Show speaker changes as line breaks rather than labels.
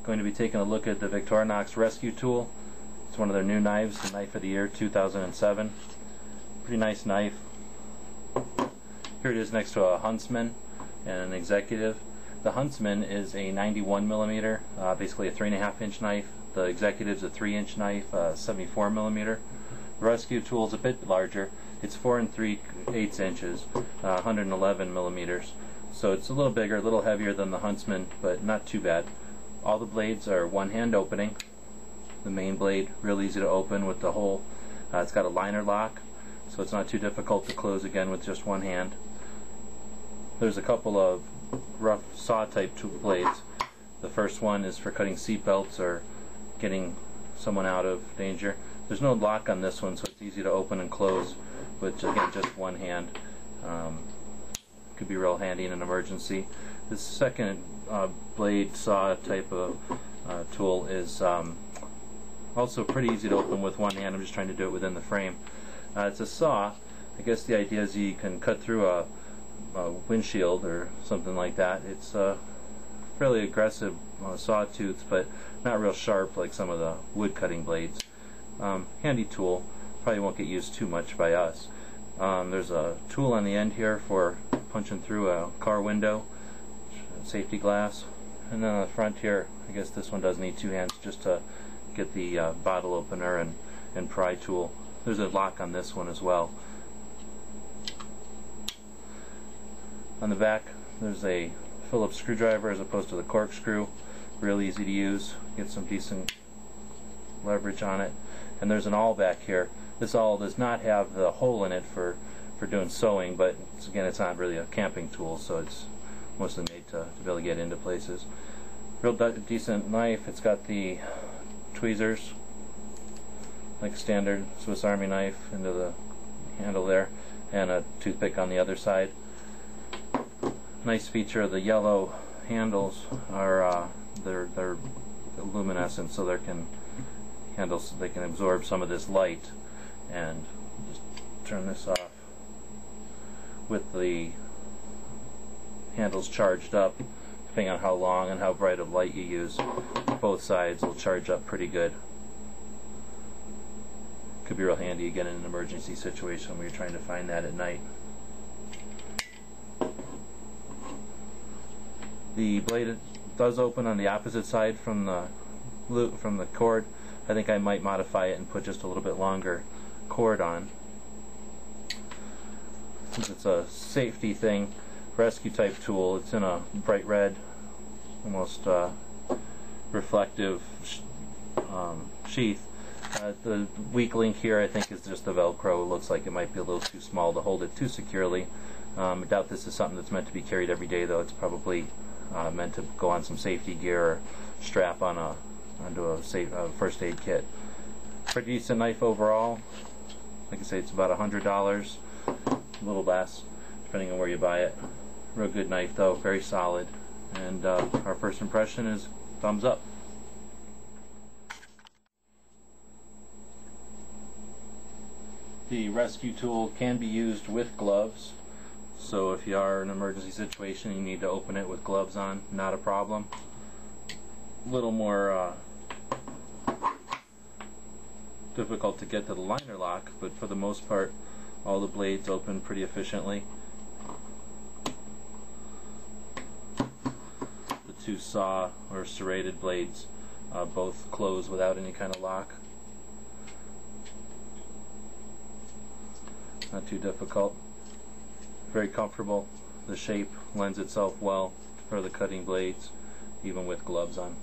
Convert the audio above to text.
Going to be taking a look at the Victorinox rescue tool. It's one of their new knives, the knife of the year 2007. Pretty nice knife. Here it is next to a Huntsman and an Executive. The Huntsman is a 91mm, basically a 3.5 inch knife. The Executive's a 3-inch knife, 74mm. The rescue tool is a bit larger. It's 4 3/8 inches, 111mm. So it's a little bigger, a little heavier than the Huntsman, but not too bad. All the blades are one-hand opening. The main blade, real easy to open with the hole. It's got a liner lock, so it's not too difficult to close again with just one hand. There's a couple of rough saw type blades. The first one is for cutting seat belts or getting someone out of danger. There's no lock on this one, so it's easy to open and close with, again, just one hand. Could be real handy in an emergency. This second blade saw type of tool is also pretty easy to open with one hand. I'm just trying to do it within the frame. It's a saw. I guess the idea is you can cut through a windshield or something like that. It's fairly aggressive sawtooth, but not real sharp like some of the wood cutting blades. Handy tool. Probably won't get used too much by us. There's a tool on the end here for punching through a car window, safety glass, and then on the front here, I guess this one does need two hands just to get the bottle opener and pry tool. There's a lock on this one as well. On the back there's a Phillips screwdriver as opposed to the corkscrew. Real easy to use, get some decent leverage on it. And there's an awl back here. This awl does not have the hole in it for doing sewing, but again, it's not really a camping tool, so it's mostly made to be able to get into places. Real decent knife. It's got the tweezers, like standard Swiss Army knife, into the handle there, and a toothpick on the other side. Nice feature of the yellow handles are they're luminescent, so they can absorb some of this light. And just turn this off. With the handles charged up, depending on how long and how bright of light you use, both sides will charge up pretty good. Could be real handy again in an emergency situation when you're trying to find that at night. The blade does open on the opposite side from the cord. I think I might modify it and put just a little bit longer cord on. Since it's a safety thing, rescue type tool, it's in a bright red, almost reflective sheath. The weak link here I think is just the Velcro. It looks like it might be a little too small to hold it too securely. I doubt this is something that's meant to be carried every day, though. It's probably meant to go on some safety gear or strap on onto a first aid kit. Pretty decent knife overall. Like I say, it's about $100, a little less, depending on where you buy it. Real good knife though, very solid. And our first impression is thumbs up. The rescue tool can be used with gloves, so if you are in an emergency situation and you need to open it with gloves on, not a problem. A little more difficult to get to the liner lock, but for the most part all the blades open pretty efficiently. The two saw or serrated blades both close without any kind of lock. Not too difficult. Very comfortable. The shape lends itself well for the cutting blades, even with gloves on.